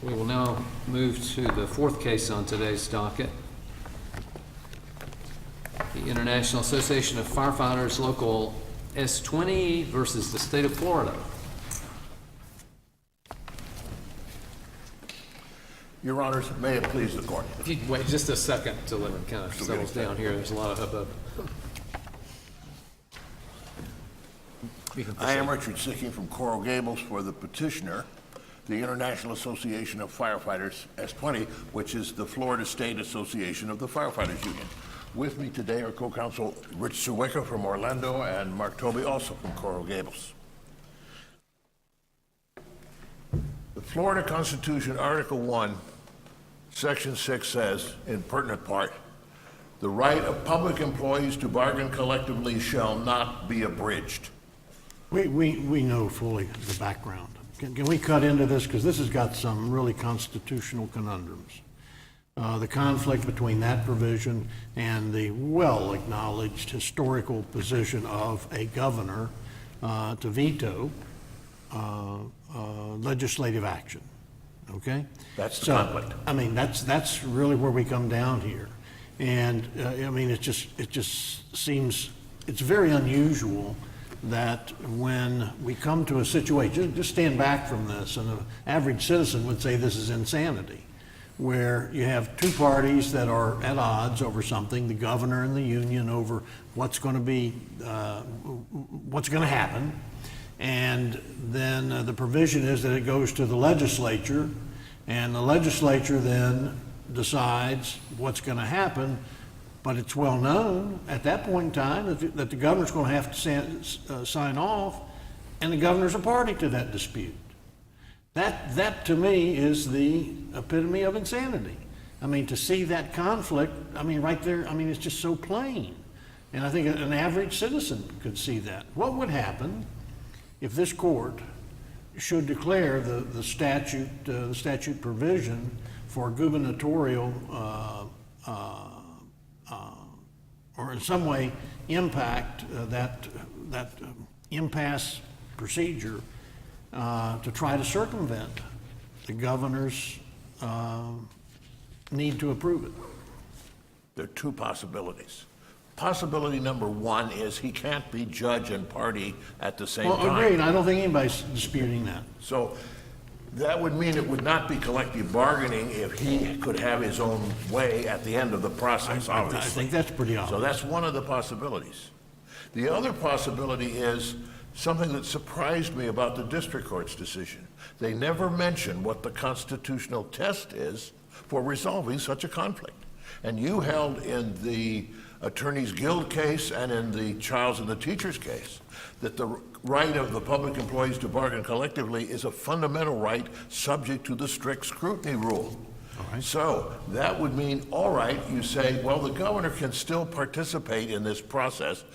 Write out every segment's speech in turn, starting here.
We will now move to the fourth case on today's docket. The International Association of Firefighters Local S-20 versus the State of Florida. Your Honors, may it please the Court. If you could wait just a second till it kind of settles down here, there's a lot of hubbub. I am Richard Sicking from Coral Gables for the petitioner, the International Association of Firefighters, S-20, which is the Florida State Association of the Firefighters Union. With me today are co-counsel Rich Suweka from Orlando and Mark Toby, also from Coral Gables. The Florida Constitution, Article 1, Section 6 says, in pertinent part, the right of public employees to bargain collectively shall not be abridged. We know fully the background. Can we cut into this? Because this has got some really constitutional conundrums. The conflict between that provision and the well-acknowledged historical position of a governor to veto legislative action. Okay? That's the conflict. I mean, that's really where we come down here. And I mean, it just seems, it's very unusual that when we come to a situation, just stand back from this, and an average citizen would say this is insanity, where you have two parties that are at odds over something, the governor and the union over what's going to happen, and then the provision is that it goes to the legislature, and the legislature then decides what's going to happen. But it's well known at that point in time that the governor's going to have to sign off, and the governor's a party to that dispute. That to me is the epitome of insanity. I mean, to see that conflict, I mean, right there, I mean, it's just so plain. And I think an average citizen could see that. What would happen if this court should declare the statute provision for gubernatorial or in some way impact that impasse procedure to try to circumvent the governor's need to approve it? There are two possibilities. Possibility number one is he can't be judge and party at the same time. Well, agreed. I don't think anybody's disputing that. So that would mean it would not be collective bargaining if he could have his own way at the end of the process, obviously. I think that's pretty obvious. So that's one of the possibilities. The other possibility is something that surprised me about the district court's decision. They never mention what the constitutional test is for resolving such a conflict. And you held in the Attorneys Guild case and in the Childs and the Teachers case that the right of the public employees to bargain collectively is a fundamental right subject to the strict scrutiny rule. All right. So that would mean, all right, you say, well, the governor can still participate in this process,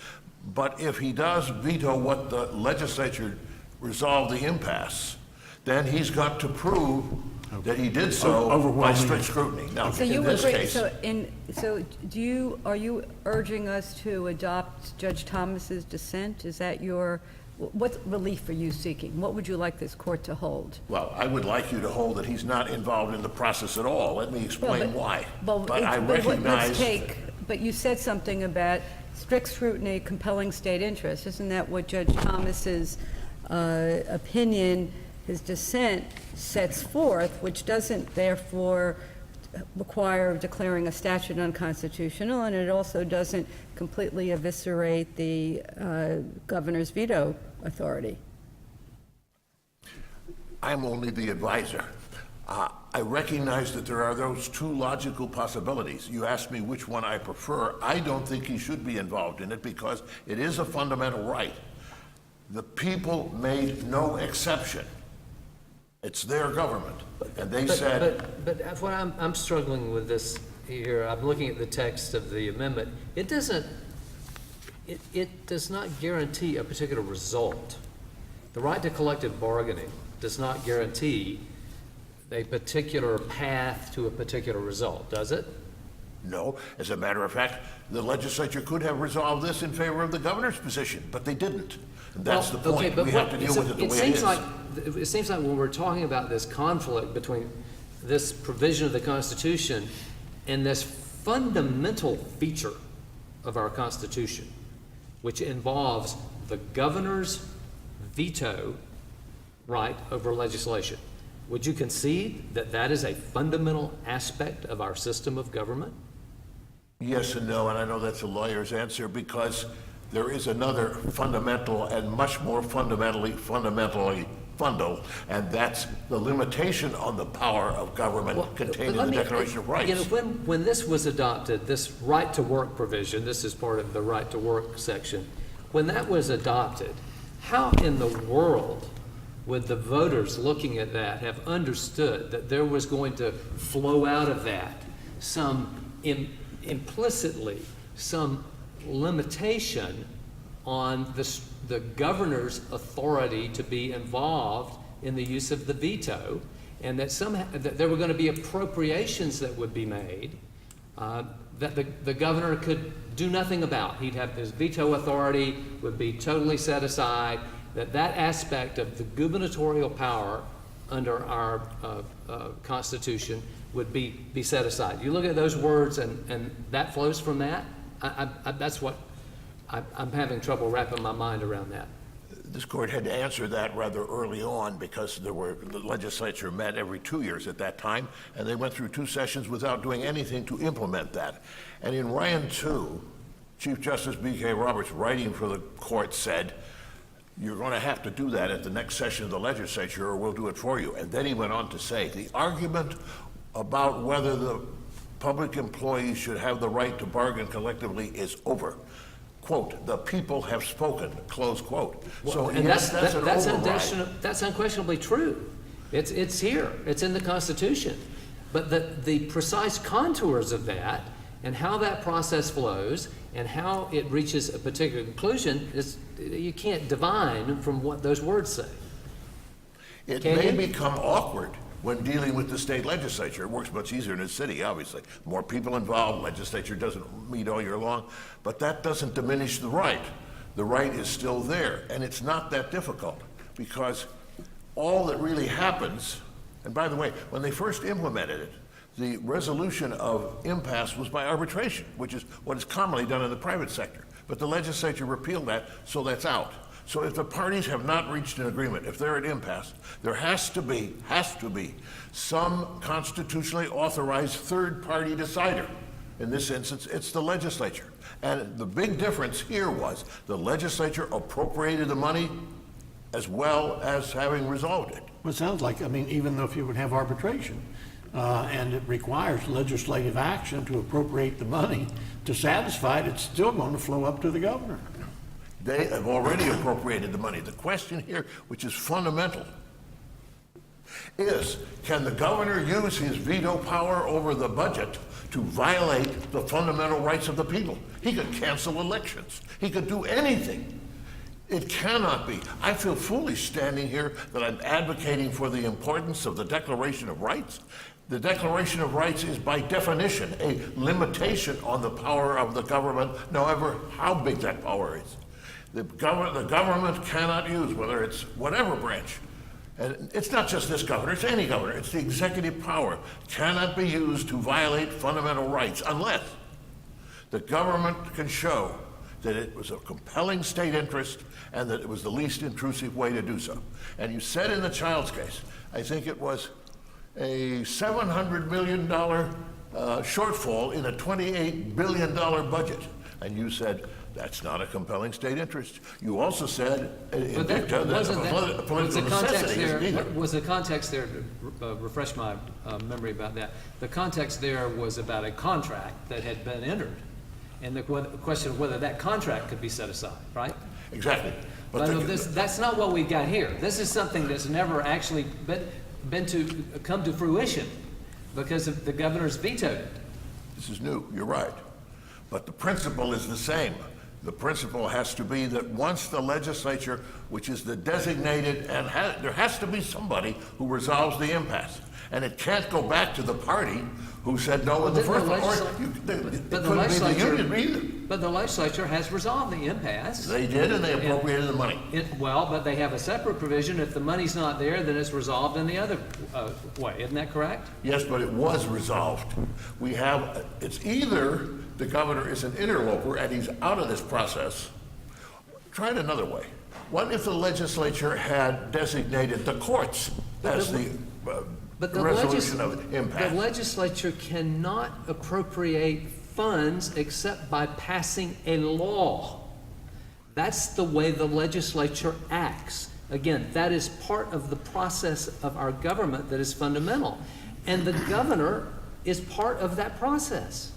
but if he does veto what the legislature resolved the impasse, then he's got to prove that he did so by strict scrutiny. Now, So in you this agree, case, are you urging us to adopt Judge Thomas's dissent? Is that what relief are you seeking? What would you like this court to hold? well, I would like you to hold that he's not involved in the process at all. Let me explain why. But I recognize. But you said something about strict scrutiny, compelling state interest. Isn't that what Judge Thomas's opinion, his dissent, sets forth, which doesn't therefore require declaring a statute unconstitutional, and it also doesn't completely eviscerate the governor's veto authority? I'm only the advisor. I recognize that there are those two logical possibilities. You asked me which one I prefer. I don't think he should be involved in it because it is a fundamental right. The people made no exception. It's their government, and they said... But what I'm struggling with this here, I'm looking at the text of the amendment. It does not guarantee a particular result. The right to collective bargaining does not guarantee a particular path to a particular result, does it? No. As a matter of fact, the legislature could have resolved this in favor of the governor's position, but they didn't. And that's the Well, okay, point. but We have to deal with it the way it seems is. like, it seems like when we're talking about this conflict between this provision of the Constitution and this fundamental feature of our Constitution, which involves the governor's veto right over legislation, would you concede that that is a fundamental aspect of our system of government? Yes and no, and I know that's a lawyer's answer because there is another fundamental and much more fundamentally fundal, and that's the limitation on the power of government contained in the Declaration of Rights. You know, when this was adopted, this right to work provision, this is part of the right to work section, when that was adopted, how in the world would the voters looking at that have understood that there was going to flow out of that some implicitly some limitation on the governor's authority to be involved in the use of the veto, and that that there were going to be appropriations that would be made that the governor could do nothing about. He'd have his veto authority would be totally set aside, that aspect of the gubernatorial power under our Constitution would be set aside. You look at those words and that flows from that. That's what I'm having trouble wrapping my mind around that. This court had to answer that rather early on because the legislature met every 2 years at that time, and they went through 2 sessions without doing anything to implement that. And in Ryan 2, Chief Justice B.K. Roberts, writing for the court, said, "You're going to have to do that at the next session of the legislature or we'll do it for you." And then he went on to say, the argument about whether the public employees should have the right to bargain collectively is over. Quote, "The people have spoken," close quote. So And yes, that's an override. that's unquestionably true. It's here. It's in the Constitution. But the precise contours of that and how that process flows and how it reaches a particular conclusion is you can't divine from what those words say. It Can may you? become awkward when dealing with the state legislature. It works much easier in a city, obviously. More people involved, legislature doesn't meet all year long, but that doesn't diminish the right. The right is still there, and it's not that difficult because all that really happens, and by the way, when they first implemented it, the resolution of impasse was by arbitration, which is what is commonly done in the private sector. But the legislature repealed that, so that's out. So if the parties have not reached an agreement, if they're at impasse, there has to be some constitutionally authorized third-party decider. In this instance, it's the legislature. And the big difference here was the legislature appropriated the money as well as having resolved it. Well, it sounds like, I mean, even though if you would have arbitration, and it requires legislative action to appropriate the money to satisfy it, it's still going to flow up to the governor. They have already appropriated the money. The question here, which is fundamental, is can the governor use his veto power over the budget to violate the fundamental rights of the people? He could cancel elections. He could do anything. It cannot be. I feel foolish standing here that I'm advocating for the importance of the Declaration of Rights. The Declaration of Rights is by definition a limitation on the power of the government, no matter how big that power is. The government cannot use, whether it's whatever branch, and it's not just this governor, it's any governor, it's the executive power, cannot be used to violate fundamental rights unless the government can show that it was a compelling state interest and that it was the least intrusive way to do so. And you said in the Childs case, I think it was a $700 million shortfall in a $28 billion budget. And you said, that's not a compelling state interest. You also said in dicta that a political necessity isn't either. Was the context there, to refresh my memory about that, the context there was about a contract that had been entered, and the question of whether that contract could be set aside, right? Exactly. But that's not what we've got here. This is something that's never actually come to fruition because of the governor's vetoed it. This is new, you're right. But the principle is the same. The principle has to be that once the legislature, which is the designated, and there has to be somebody who resolves the impasse. And it can't go back to the party who said no in the first place. It couldn't be the union either. But the legislature has resolved the impasse. They did, and they appropriated the money. Well, but they have a separate provision. If the money's not there, then it's resolved in the other way. Isn't that correct? Yes, but it was resolved. It's either the governor is an interloper and he's out of this process. Try it another way. What if the legislature had designated the courts as the resolution of impasse? The legislature cannot appropriate funds except by passing a law. That's the way the legislature acts. Again, that is part of the process of our government that is fundamental. And the governor is part of that process.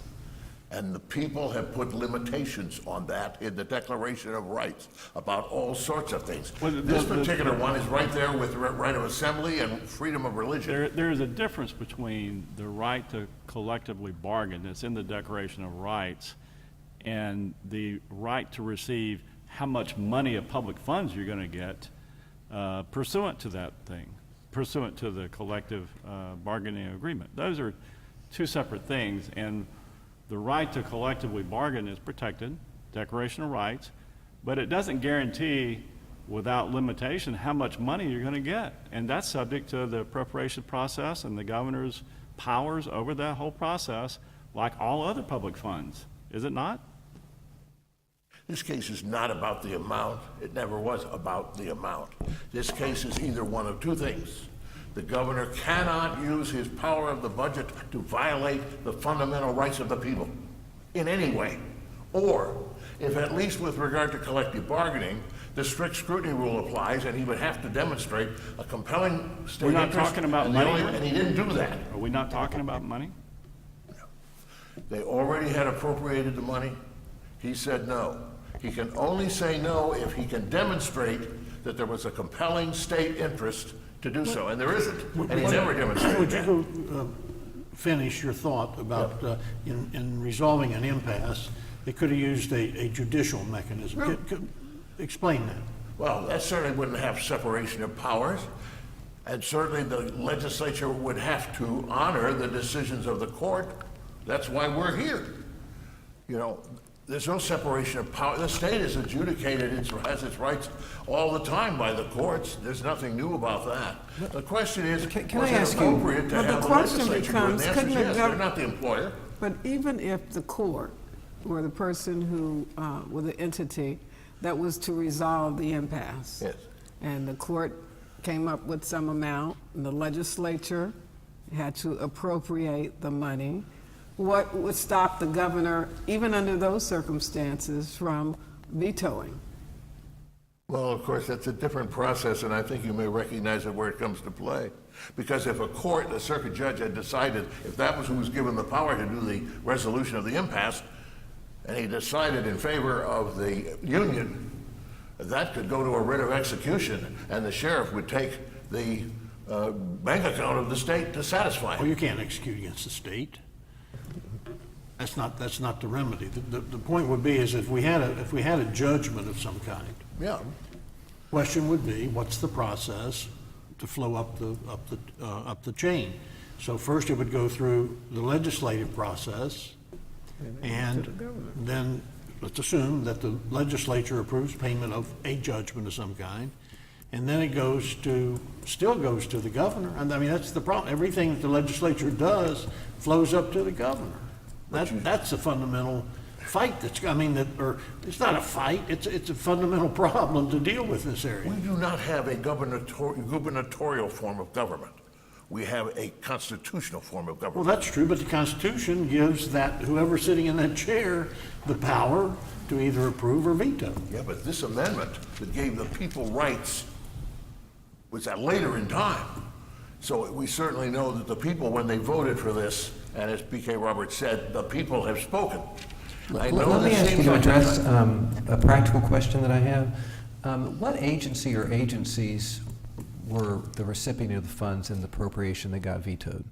And the people have put limitations on that in the Declaration of Rights about all sorts of things. This particular one is right there with the right of assembly and freedom of religion. There is a difference between the right to collectively bargain that's in the Declaration of Rights and the right to receive how much money of public funds you're going to get pursuant to that thing, pursuant to the collective bargaining agreement. Those are two separate things, and the right to collectively bargain is protected, Declaration of Rights, but it doesn't guarantee without limitation how much money you're going to get. And that's subject to the appropriation process and the governor's powers over that whole process, like all other public funds. Is it not? This case is not about the amount. It never was about the amount. This case is either one of two things. The governor cannot use his power of the budget to violate the fundamental rights of the people in any way. Or, if at least with regard to collective bargaining, the strict scrutiny rule applies and he would have to demonstrate a compelling state We're not interest. talking about money. And he didn't do that. Are we not talking about money? They already had appropriated the money. He said no. He can only say no if he can demonstrate that there was a compelling state interest to do so, and there isn't, and he never demonstrated that. Would you finish your thought about in resolving an impasse, they could have used a judicial mechanism? Explain that. Well, that certainly wouldn't have separation of powers, and certainly the legislature would have to honor the decisions of the court. That's why we're here. You know, there's no separation of power. The state is adjudicated, it has its rights all the time by the courts. There's nothing new about that. The question is, was it appropriate to have the legislature do it? And the answer is yes, they're not the employer. But even if the court or the person who, or the entity that was to resolve the impasse, Yes. and the court came up with some amount, and the legislature had to appropriate the money, what would stop the governor, even under those circumstances, from vetoing? Well, of course, that's a different process, and I think you may recognize it where it comes to play. Because if a court, a circuit judge, had decided, if that was who was given the power to do the resolution of the impasse, and he decided in favor of the union, that could go to a writ of execution, and the sheriff would take the bank account of the state to satisfy Well, him. you can't execute against the state. That's not the remedy. The point would be is if we had a judgment of some kind, Yeah. question would be, what's the process to flow up the chain? So first it would go through the legislative process, and then let's assume that the legislature approves payment of a judgment of some kind, and then it still goes to the governor. And I mean, that's the problem. Everything that the legislature does flows up to the governor. That's a fundamental fight it's not a fight, it's a fundamental problem to deal with in this area. We do not have a gubernatorial form of government. We have a constitutional form of government. Well, that's true, but the Constitution gives whoever's sitting in that chair the power to either approve or veto. Yeah, but this amendment that gave the people rights was that later in time. So we certainly know that the people, when they voted for this, and as B.K. Roberts said, the people have spoken. Let me ask you to address a practical question that I have. What agency or agencies were the recipient of the funds in the appropriation that got vetoed?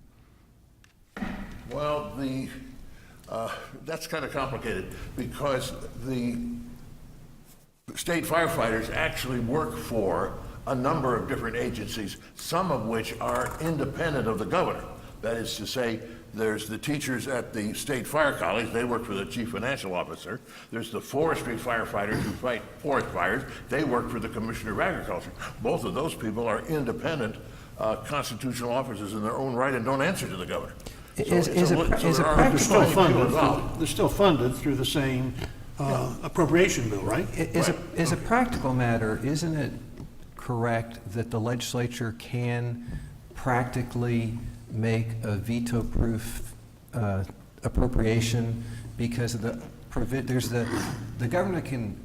Well, that's kind of complicated because the State firefighters actually work for a number of different agencies, some of which are independent of the governor. That is to say, there's the teachers at the State Fire College, they work for the chief financial officer. There's the forestry firefighters who fight forest fires, they work for the commissioner of agriculture. Both of those people are independent constitutional officers in their own right and don't answer to the governor. Is it They're still funded, they're still funded through the same appropriation bill, right? As a practical matter, isn't it correct that the legislature can practically make a veto-proof appropriation because of the governor can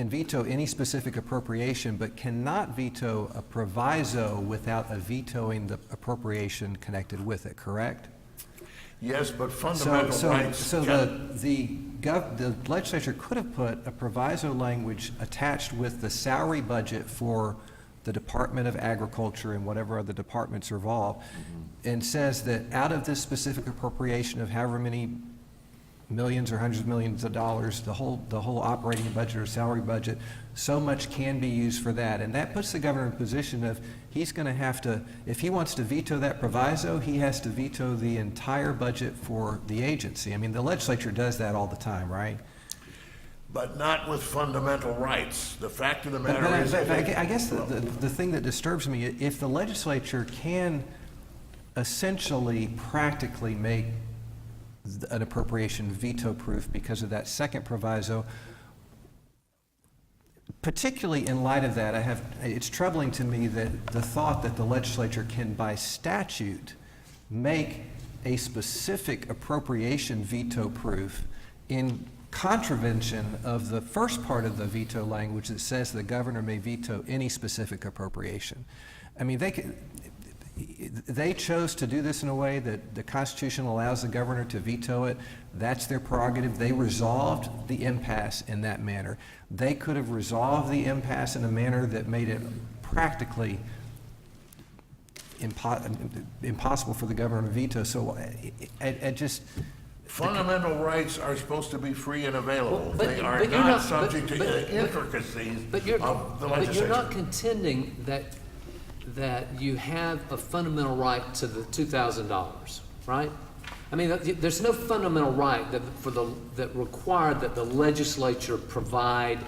veto any specific appropriation, but cannot veto a proviso without vetoing the appropriation connected with it, correct? Yes, but fundamental rights. So the legislature could have put a proviso language attached with the salary budget for the Department of Agriculture and whatever other departments are involved, and says that out of this specific appropriation of however many millions or hundreds of millions of dollars, the whole operating budget or salary budget, so much can be used for that. And that puts the governor in a position of, he's going to have to, if he wants to veto that proviso, he has to veto the entire budget for the agency. I mean, the legislature does that all the time, right? But not with fundamental rights. The fact of the matter is... I guess the thing that disturbs me, if the legislature can essentially practically make an appropriation veto-proof because of that second proviso, particularly in light of that, it's troubling to me that the thought that the legislature can, by statute, make a specific appropriation veto-proof in contravention of the first part of the veto language that says the governor may veto any specific appropriation. I mean, they chose to do this in a way that the Constitution allows the governor to veto it. That's their prerogative. They resolved the impasse in that manner. They could have resolved the impasse in a manner that made it practically impossible for the governor to veto. So I just... Fundamental rights are supposed to be free and available. They are you're not subject to the intricacies of the legislature. But you're not contending that you have a fundamental right to the $2,000, right? I mean, there's no fundamental right that required that the legislature provide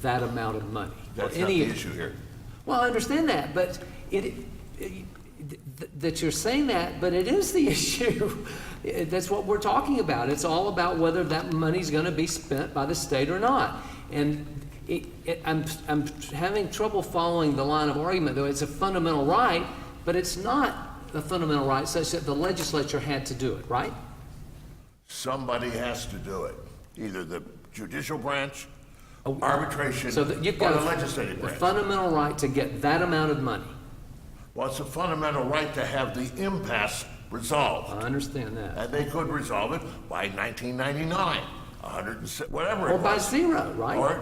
that amount of money. That's not the issue here. Well, I understand that, but that you're saying that, but it is the issue. That's what we're talking about. It's all about whether that money's going to be spent by the state or not. And I'm having trouble following the line of argument, though. It's a fundamental right, but it's not a fundamental right such that the legislature had to do it, right? Somebody has to do it. Either the judicial branch, arbitration, so that you've got or the legislative a branch. fundamental right to get that amount of money. Well, it's a fundamental right to have the impasse resolved. I understand that. And they could resolve it by 1999, whatever it was. Or by zero, right? Or,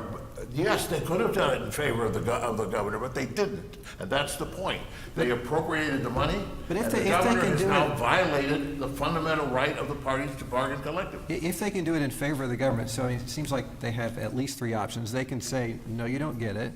yes, they could have done it in favor of the governor, but they didn't. And that's the point. They appropriated the money, But if and they- the if they governor can has do now it- violated the fundamental right of the parties to bargain collectively. If they can do it in favor of the government, so it seems like they have at least three options. They can say, no, you don't get it.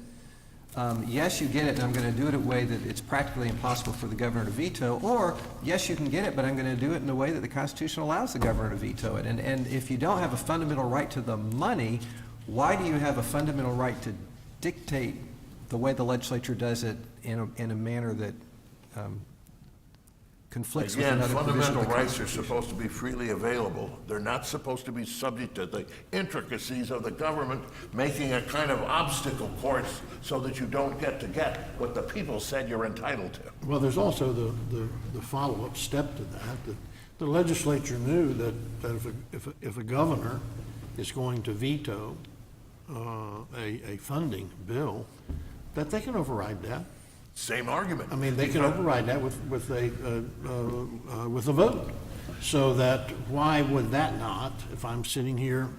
Yes, you get it, and I'm going to do it in a way that it's practically impossible for the governor to veto. Or, yes, you can get it, but I'm going to do it in a way that the Constitution allows the governor to veto it. And if you don't have a fundamental right to the money, why do you have a fundamental right to dictate the way the legislature does it in a manner that conflicts with Again, another provision of fundamental the rights are Constitution? supposed to be freely available. They're not supposed to be subject to the intricacies of the government making a kind of obstacle course so that you don't get what the people said you're entitled to. Well, there's also the follow-up step to that the legislature knew that if a governor is going to veto a funding bill, that they can override that. Same argument. I mean, they can override that with a vote. So that, why would that not, if I'm sitting here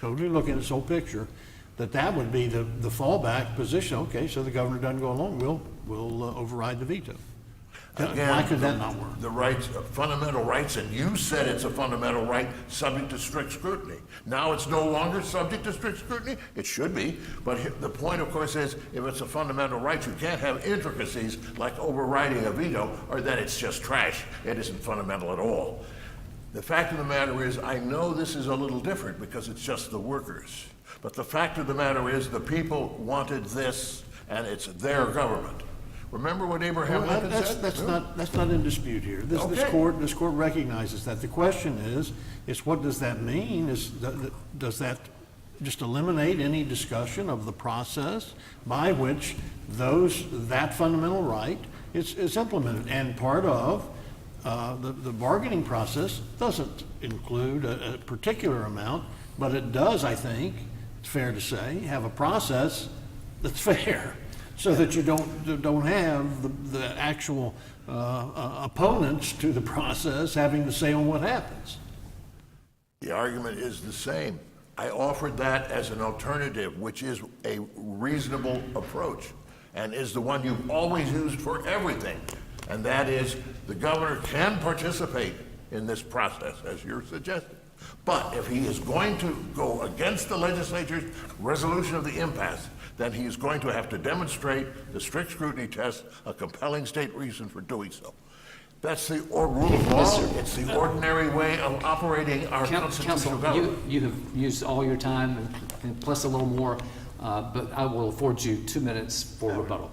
totally looking at this whole picture, that would be the fallback position. Okay, so the governor doesn't go along, we'll override the veto. Again, Why could that not work? The rights, fundamental rights, and you said it's a fundamental right subject to strict scrutiny. Now it's no longer subject to strict scrutiny? It should be, but the point, of course, is if it's a fundamental right, you can't have intricacies like overriding a veto, or then it's just trash. It isn't fundamental at all. The fact of the matter is, I know this is a little different because it's just the workers, but the fact of the matter is the people wanted this, and it's their government. Remember what Abraham Well, Lincoln said? that's not in dispute here. This Okay. court recognizes that. The question is what does that mean? Does that just eliminate any discussion of the process by which that fundamental right is implemented? And part of the bargaining process doesn't include a particular amount, but it does, I think, it's fair to say, have a process that's fair, so that you don't have the actual opponents to the process having to say on what happens. The argument is the same. I offered that as an alternative, which is a reasonable approach, and is the one you've always used for everything. And that is, the governor can participate in this process, as you're suggesting. But if he is going to go against the legislature's resolution of the impasse, then he is going to have to demonstrate the strict scrutiny test, a compelling state reason for doing so. That's the rule of law. It's the ordinary way of operating our constitutional government. You have used all your time and plus a little more, but I will afford you 2 minutes for rebuttal.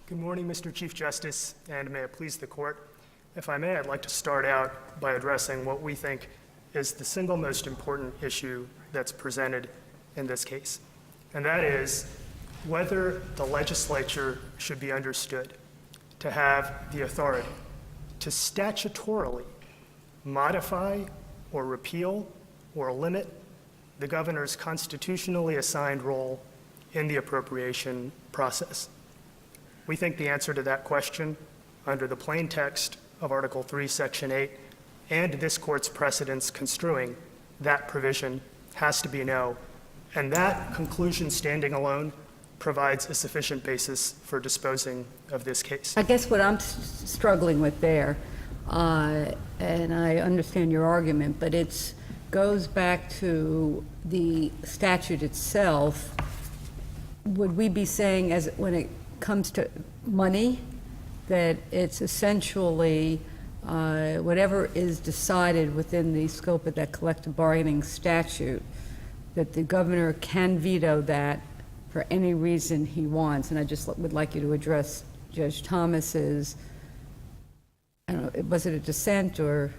Good morning, Mr. Chief Justice, and may it please the court. If I may, I'd like to start out by addressing what we think is the single most important issue that's presented in this case, and that is whether the legislature should be understood to have the authority to statutorily modify or repeal or limit the governor's constitutionally assigned role in the appropriation process. We think the answer to that question, under the plain text of Article 3, Section 8, and this court's precedents construing that provision, has to be no. And that conclusion standing alone provides a sufficient basis for disposing of this case. I guess what I'm struggling with there, and I understand your argument, but it goes back to the statute itself. Would we be saying, as when it comes to money, that it's essentially whatever is decided within the scope of that collective bargaining statute, that the governor can veto that for any reason he wants? And I just would like you to address Judge Thomas's, I don't know, was it a dissent, or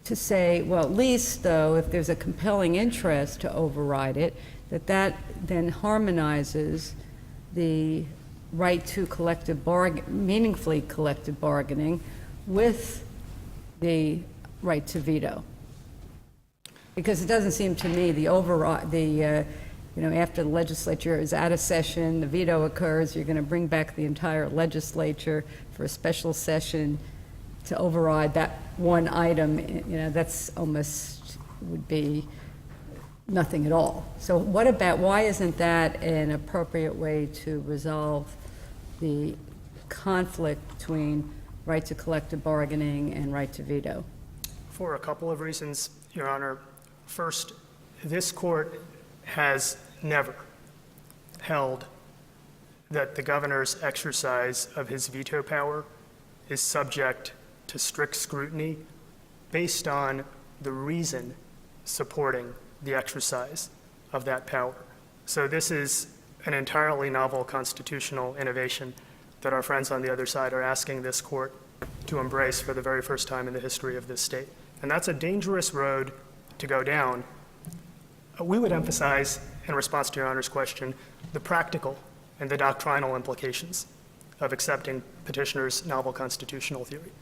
to say, well, at least though, if there's a compelling interest to override it, that then harmonizes the right to meaningfully collective bargaining with the right to veto. Because it doesn't seem to me after the legislature is out of session, the veto occurs, you're going to bring back the entire legislature for a special session to override that one item. That's almost would be nothing at all. So why isn't that an appropriate way to resolve the conflict between right to collective bargaining and right to veto? For a couple of reasons, Your Honor. First, this court has never held that the governor's exercise of his veto power is subject to strict scrutiny based on the reason supporting the exercise of that power. So this is an entirely novel constitutional innovation that our friends on the other side are asking this court to embrace for the very first time in the history of this state. And that's a dangerous road to go down. We would emphasize, in response to Your Honor's question, the practical and the doctrinal implications of accepting petitioner's novel constitutional theory.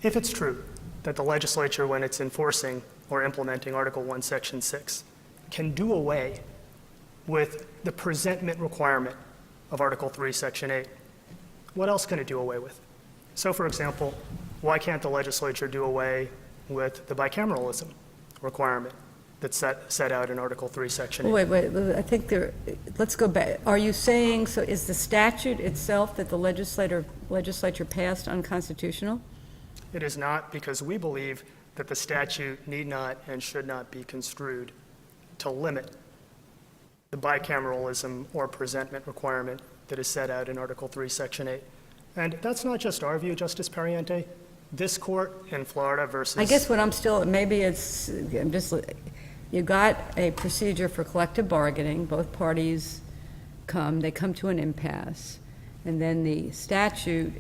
If it's true that the legislature, when it's enforcing or implementing Article 1, Section 6, can do away with the presentment requirement of Article 3, Section 8, what else can it do away with? So, for example, why can't the legislature do away with the bicameralism requirement that's set out in Article 3, Section 8. Wait, I think let's go back. Are you saying, so is the statute itself that the legislature passed unconstitutional? It is not, because we believe that the statute need not and should not be construed to limit the bicameralism or presentment requirement that is set out in Article 3, Section 8. And that's not just our view, Justice Pariente. This court in Florida versus... I guess what I'm still, maybe it's, I'm just, you got a procedure for collective bargaining, both parties they come to an impasse, and then the statute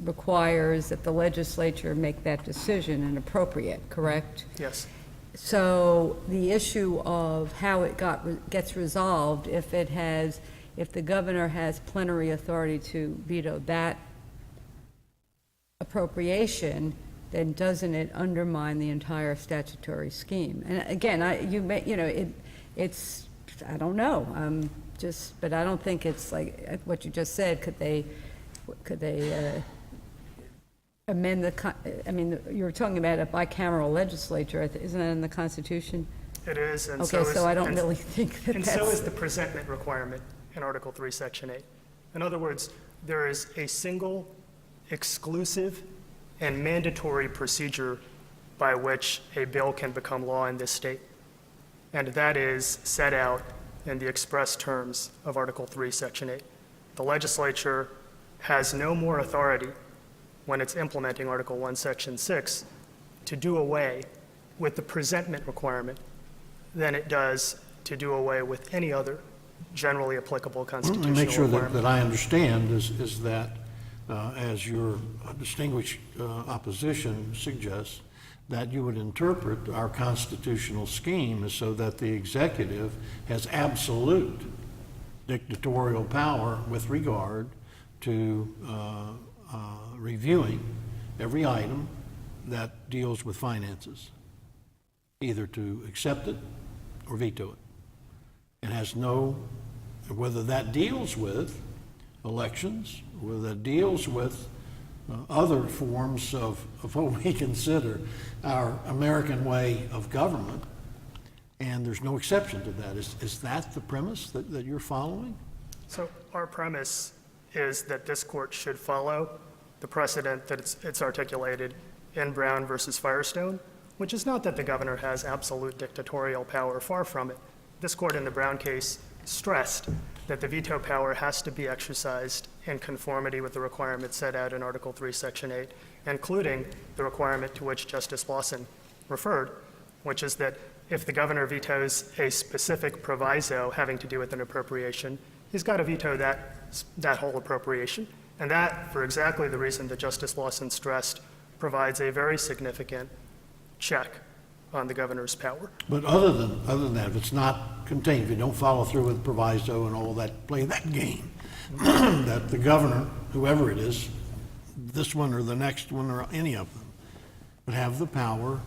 requires that the legislature make that decision and appropriate, correct? Yes. So the issue of how it gets resolved, if the governor has plenary authority to veto that appropriation, then doesn't it undermine the entire statutory scheme? And again, it's, I don't know, but I don't think it's like what you just said. Could they amend I mean, you're talking about a bicameral legislature, isn't that in the Constitution? It is, and Okay, so I don't really think that and that's... so is the presentment requirement in Article 3, Section 8. In other words, there is a single, exclusive, and mandatory procedure by which a bill can become law in this state, and that is set out in the express terms of Article 3, Section 8. The legislature has no more authority when it's implementing Article 1, Section 6 to do away with the presentment requirement than it does to do away with any other generally applicable constitutional Let me make sure requirement. that I understand is that, as your distinguished opposition suggests, that you would interpret our constitutional scheme as so that the executive has absolute dictatorial power with regard to reviewing every item that deals with finances, either to accept it or veto it. It has no, whether that deals with elections, whether that deals with other forms of what we consider our American way of government, and there's no exception to that. Is that the premise that you're following? So our premise is that this court should follow the precedent that it's articulated in Brown versus Firestone, which is not that the governor has absolute dictatorial power, far from it. This court in the Brown case stressed that the veto power has to be exercised in conformity with the requirements set out in Article 3, Section 8, including the requirement to which Justice Lawson referred, which is that if the governor vetoes a specific proviso having to do with an appropriation, he's got to veto that whole appropriation. And that, for exactly the reason that Justice Lawson stressed, provides a very significant check on the governor's power. But other than that, if it's not contained, if you don't follow through with proviso and all that, play that game, that the governor, whoever it is, this one or the next one or any of them, would have the power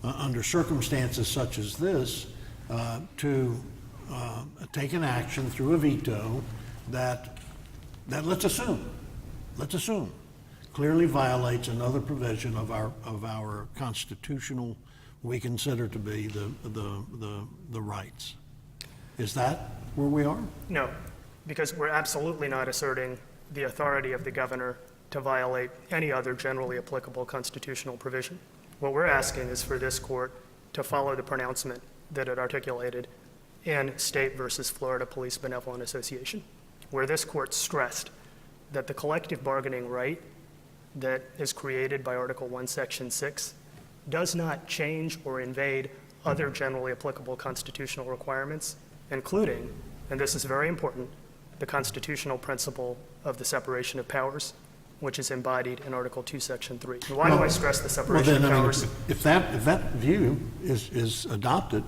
under circumstances such as this to take an action through a veto that let's assume clearly violates another provision of our constitutional, we consider to be the rights. Is that where we are? No, because we're absolutely not asserting the authority of the governor to violate any other generally applicable constitutional provision. What we're asking is for this court to follow the pronouncement that it articulated in State versus Florida Police Benevolent Association, where this court stressed that the collective bargaining right that is created by Article 1, Section 6 does not change or invade other generally applicable constitutional requirements, including, and this is very important, the constitutional principle of the separation of powers, which is embodied in Article 2, Section 3. And why do I stress the separation of powers? If that view is adopted,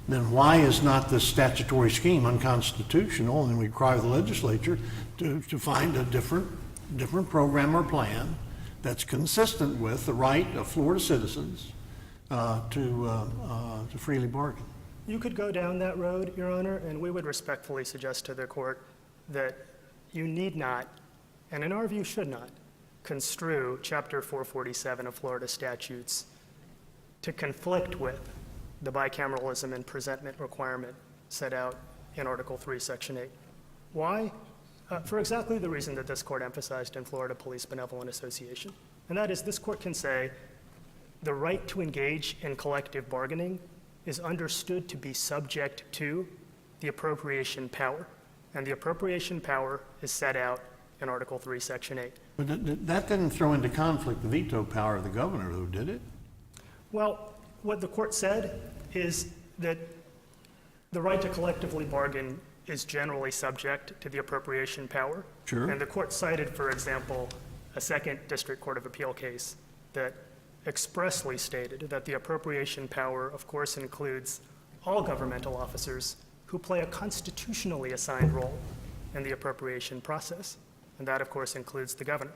then why is not the statutory scheme unconstitutional, and we require the legislature to find a different program or plan that's consistent with the right of Florida citizens to freely bargain? You could go down that road, Your Honor, and we would respectfully suggest to the court that you need not, and in our view should not, construe Chapter 447 of Florida statutes to conflict with the bicameralism and presentment requirement set out in Article 3, Section 8. Why? For exactly the reason that this court emphasized in Florida Police Benevolent Association. And that is, this court can say the right to engage in collective bargaining is understood to be subject to the appropriation power. And the appropriation power is set out in Article 3, Section 8. But that didn't throw into conflict the veto power of the governor, though, did it? Well, what the court said is that the right to collectively bargain is generally subject to the appropriation power. Sure. And the court cited, for example, a second district court of appeal case that expressly stated that the appropriation power, of course, includes all governmental officers who play a constitutionally assigned role in the appropriation process. And that, of course, includes the governor.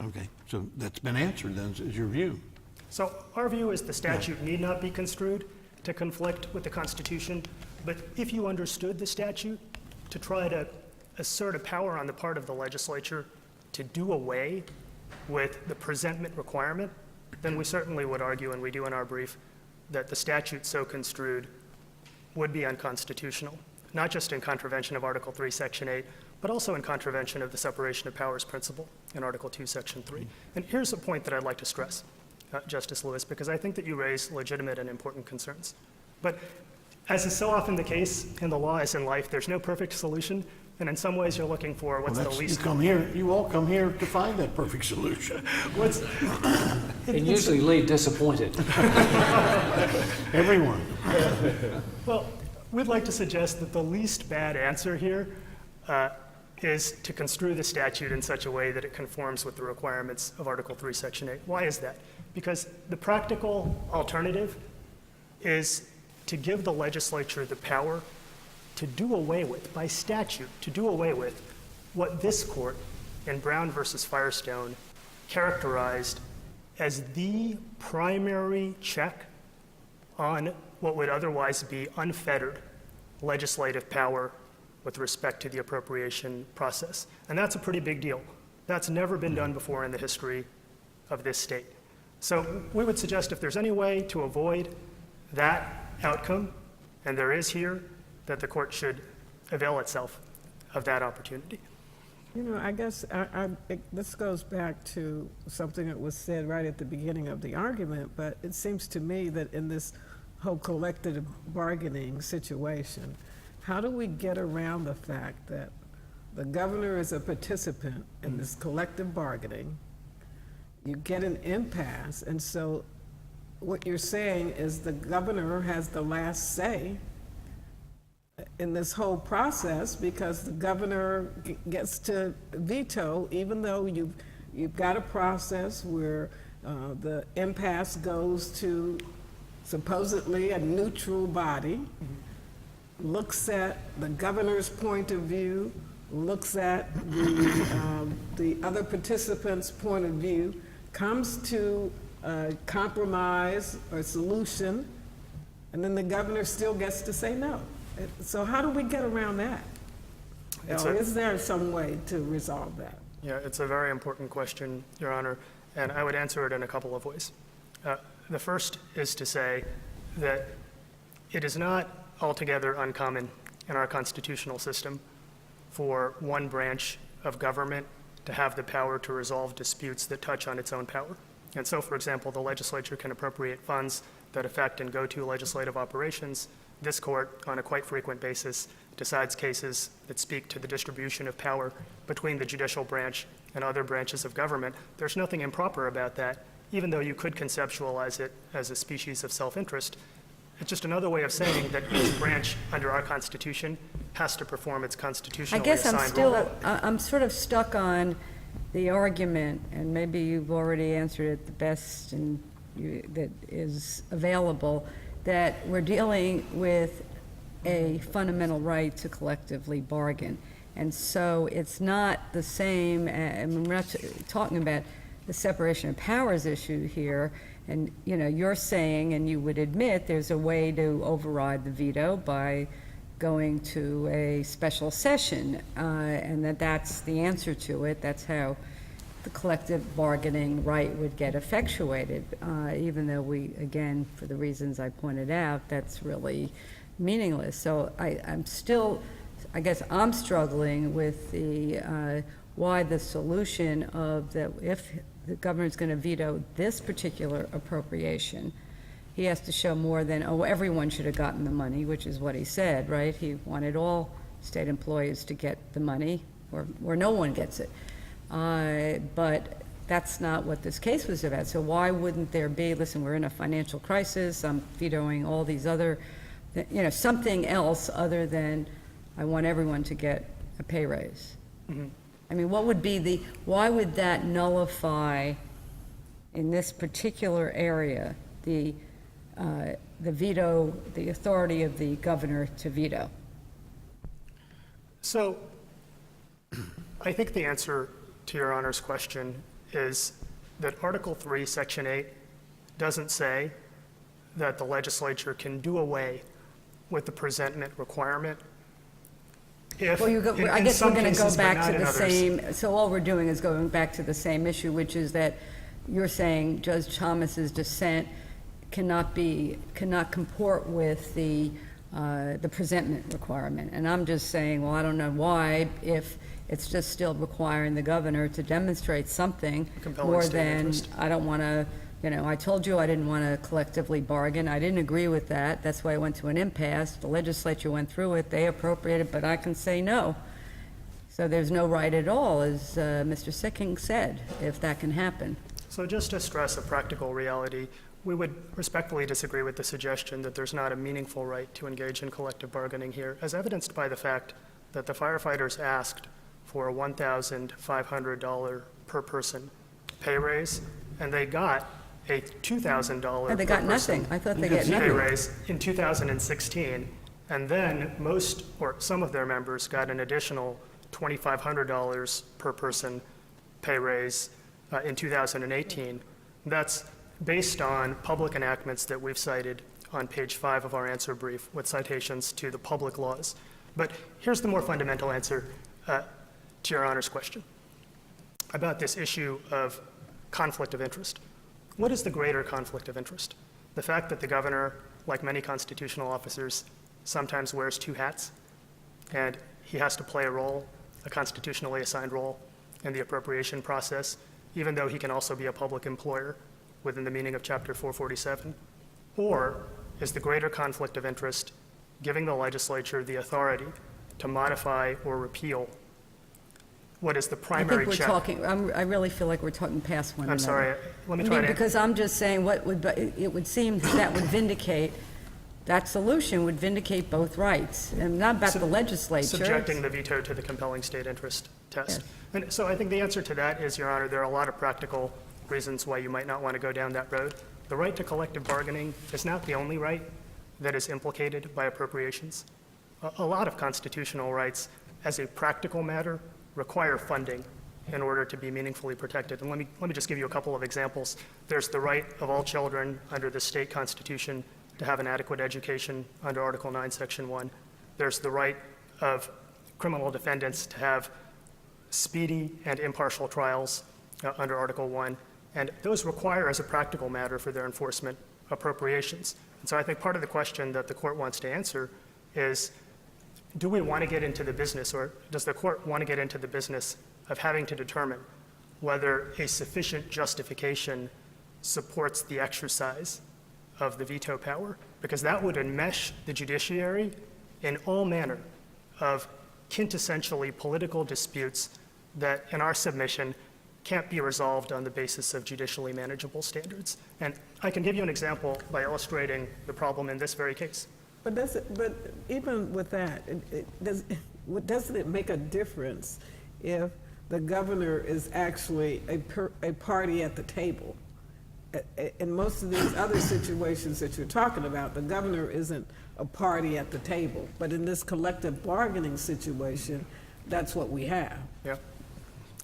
Okay, so that's been answered then, is your view. So our view is the statute need not be construed to conflict with the Constitution, but if you understood the statute to try to assert a power on the part of the legislature to do away with the presentment requirement, then we certainly would argue, and we do in our brief, that the statute so construed would be unconstitutional, not just in contravention of Article 3, Section 8, but also in contravention of the separation of powers principle in Article 2, Section 3. And here's a point that I'd like to stress, Justice Lewis, because I think that you raise legitimate and important concerns. But as is so often the case in the law as in life, there's no perfect solution, and in some ways you're looking for what's the least. You all come here to find that perfect solution. And usually leave disappointed. Everyone. Well, we'd like to suggest that the least bad answer here is to construe the statute in such a way that it conforms with the requirements of Article 3, Section 8. Why is that? Because the practical alternative is to give the legislature the power to do away with, by statute, to do away with what this court in Brown versus Firestone characterized as the primary check on what would otherwise be unfettered legislative power with respect to the appropriation process. And that's a pretty big deal. That's never been done before in the history of this state. So we would suggest if there's any way to avoid that outcome, and there is here, that the court should avail itself of that opportunity. You know, I guess this goes back to something that was said right at the beginning of the argument, but it seems to me that in this whole collective bargaining situation, how do we get around the fact that the governor is a participant in this collective bargaining? You get an impasse, and so what you're saying is the governor has the last say in this whole process because the governor gets to veto, even though you've got a process where the impasse goes to supposedly a neutral body, looks at the governor's point of view, looks at the other participants' point of view, comes to a compromise or solution, and then the governor still gets to say no. So how do we get around that? Is there some way to resolve that? Yeah, it's a very important question, Your Honor, and I would answer it in a couple of ways. The first is to say that it is not altogether uncommon in our constitutional system for one branch of government to have the power to resolve disputes that touch on its own power. And so, for example, the legislature can appropriate funds that affect and go to legislative operations. This court, on a quite frequent basis, decides cases that speak to the distribution of power between the judicial branch and other branches of government. There's nothing improper about that, even though you could conceptualize it as a species of self-interest. It's just another way of saying that each branch under our Constitution has to perform its constitutionally assigned role. I'm sort of stuck on the argument, and maybe you've already answered it the best and that is available, that we're dealing with a fundamental right to collectively bargain. And so it's not the same, and we're not talking about the separation of powers issue here. And you're saying, and you would admit, there's a way to override the veto by going to a special session, and that's the answer to it. That's how the collective bargaining right would get effectuated, even though we, again, for the reasons I pointed out, that's really meaningless. So I'm still, I guess I'm struggling with the, why the solution of that if the governor's going to veto this particular appropriation, he has to show more than, oh, everyone should have gotten the money, which is what he said, right? He wanted all state employees to get the money, or no one gets it. But that's not what this case was about. So why wouldn't there be, listen, we're in a financial crisis, I'm vetoing all these other, something else other than I want everyone to get a pay raise? I mean, what would be why would that nullify in this particular area the veto, the authority of the governor to veto? So I think the answer to Your Honor's question is that Article 3, Section 8 doesn't say that the legislature can do away with the presentment requirement. If, Well, I guess we're going to go back to the others. same, so all we're doing is going back to the same issue, which is that you're saying Judge Thomas's dissent cannot comport with the presentment requirement. And I'm just saying, well, I don't know why, if it's just still requiring the governor to demonstrate something Compelling more state than, interest. I don't want to, I told you I didn't want to collectively bargain. I didn't agree with that. That's why I went to an impasse. The legislature went through it. They appropriated, but I can say no. So there's no right at all, as Mr. Sicking said, if that can happen. So just to stress a practical reality, we would respectfully disagree with the suggestion that there's not a meaningful right to engage in collective bargaining here, as evidenced by the fact that the firefighters asked for a $1,500 per person pay raise, and they got a $2,000 And they per got nothing. person I thought they get pay nothing. raise in 2016. And then most, or some of their members got an additional $2,500 per person pay raise in 2018. That's based on public enactments that we've cited on page 5 of our answer brief with citations to the public laws. But here's the more fundamental answer to Your Honor's question about this issue of conflict of interest. What is the greater conflict of interest? The fact that the governor, like many constitutional officers, sometimes wears two hats, and he has to play a role, a constitutionally assigned role, in the appropriation process, even though he can also be a public employer within the meaning of Chapter 447? Or is the greater conflict of interest giving the legislature the authority to modify or repeal what is the I primary think we're check? talking, I really feel like we're talking past one another. I'm sorry, let me I try mean, to. because I'm just saying, it would seem that would vindicate, that solution would vindicate both rights, and not about the legislature. Subjecting the veto to the compelling state interest test. And so I think the answer to that is, Your Honor, there are a lot of practical reasons why you might not want to go down that road. The right to collective bargaining is not the only right that is implicated by appropriations. A lot of constitutional rights, as a practical matter, require funding in order to be meaningfully protected. And let me just give you a couple of examples. There's the right of all children under the state constitution to have an adequate education under Article 9, Section 1. There's the right of criminal defendants to have speedy and impartial trials under Article 1. And those require, as a practical matter for their enforcement, appropriations. And so I think part of the question that the court wants to answer is, do we want to get into the business, or does the court want to get into the business of having to determine whether a sufficient justification supports the exercise of the veto power? Because that would enmesh the judiciary in all manner of quintessentially political disputes that, in our submission, can't be resolved on the basis of judicially manageable standards. And I can give you an example by illustrating the problem in this very case. But even with that, doesn't it make a difference if the governor is actually a party at the table? In most of these other situations that you're talking about, the governor isn't a party at the table. But in this collective bargaining situation, that's what we have. Yeah.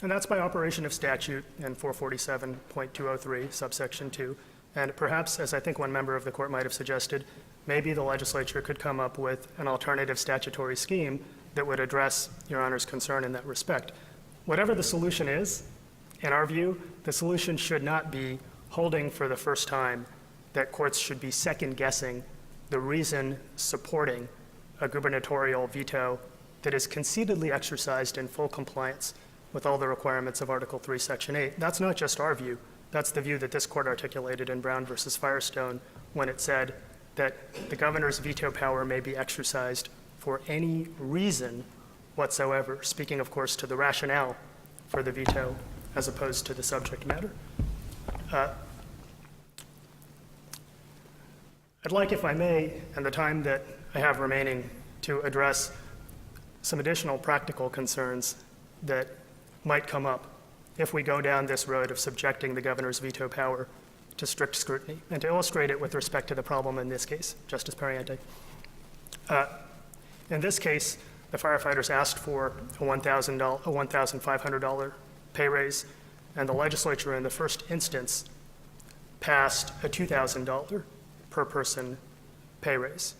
And that's by operation of statute in 447.203, subsection 2. And perhaps, as I think one member of the court might have suggested, maybe the legislature could come up with an alternative statutory scheme that would address Your Honor's concern in that respect. Whatever the solution is, In our view, the solution should not be holding for the first time that courts should be second-guessing the reason supporting a gubernatorial veto that is concededly exercised in full compliance with all the requirements of Article 3, Section 8. That's not just our view. That's the view that this court articulated in Brown versus Firestone when it said that the governor's veto power may be exercised for any reason whatsoever, speaking, of course, to the rationale for the veto as opposed to the subject matter. I'd like, if I may, in the time that I have remaining, to address some additional practical concerns that might come up if we go down this road of subjecting the governor's veto power to strict scrutiny, and to illustrate it with respect to the problem in this case, Justice Pariente. In this case, the firefighters asked for a $1,500 pay raise, and the legislature in the first instance passed a $2,000 per person pay raise.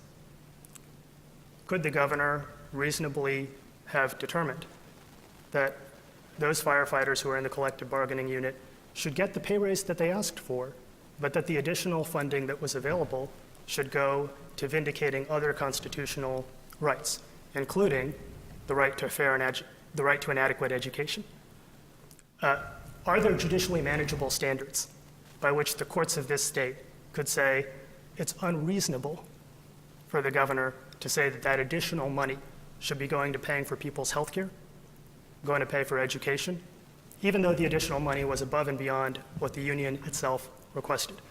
Could the governor reasonably have determined that those firefighters who are in the collective bargaining unit should get the pay raise that they asked for, but that the additional funding that was available should go to vindicating other constitutional rights, including the right to the right to an adequate education? Are there judicially manageable standards by which the courts of this state could say it's unreasonable for the governor to say that that additional money should be going to paying for people's health care, going to pay for education, even though the additional money was above and beyond what the union itself requested?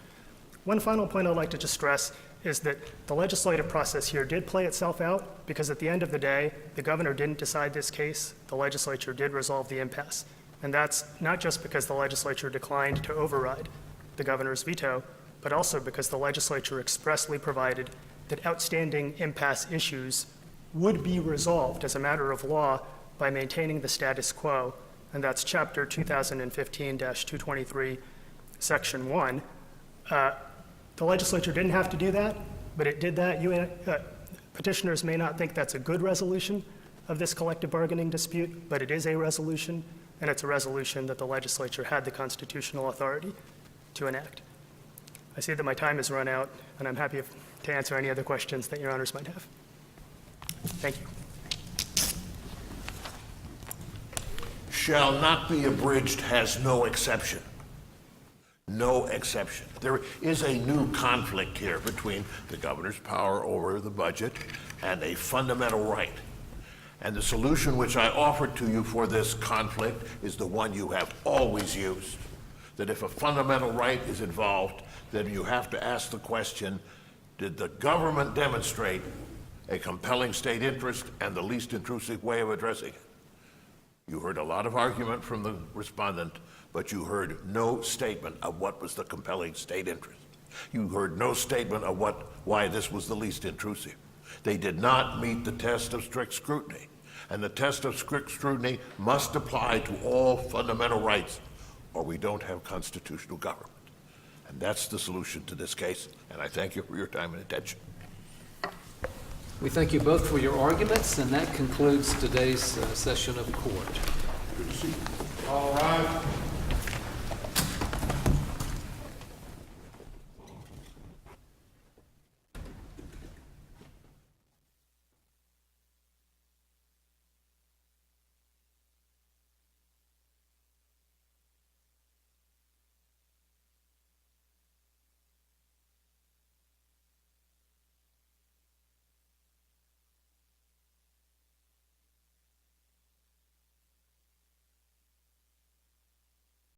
One final point I'd like to just stress is that the legislative process here did play itself out, because at the end of the day, the governor didn't decide this case. The legislature did resolve the impasse. And that's not just because the legislature declined to override the governor's veto, but also because the legislature expressly provided that outstanding impasse issues would be resolved as a matter of law by maintaining the status quo, and that's Chapter 2015-223, Section 1. The legislature didn't have to do that, but it did that. Petitioners may not think that's a good resolution of this collective bargaining dispute, but it is a resolution, and it's a resolution that the legislature had the constitutional authority to enact. I see that my time has run out, and I'm happy to answer any other questions that your honors might have. Thank you. Shall not be abridged has no exception. No exception. There is a new conflict here between the governor's power over the budget and a fundamental right. And the solution which I offered to you for this conflict is the one you have always used. That if a fundamental right is involved, then you have to ask the question, did the government demonstrate a compelling state interest and the least intrusive way of addressing it? You heard a lot of argument from the respondent, but you heard no statement of what was the compelling state interest. You heard no statement of why this was the least intrusive. They did not meet the test of strict scrutiny, and the test of strict scrutiny must apply to all fundamental rights, or we don't have constitutional government. And that's the solution to this case, and I thank you for your time and attention. We thank you both for your arguments, and that concludes today's session of court. Good to see you. All right.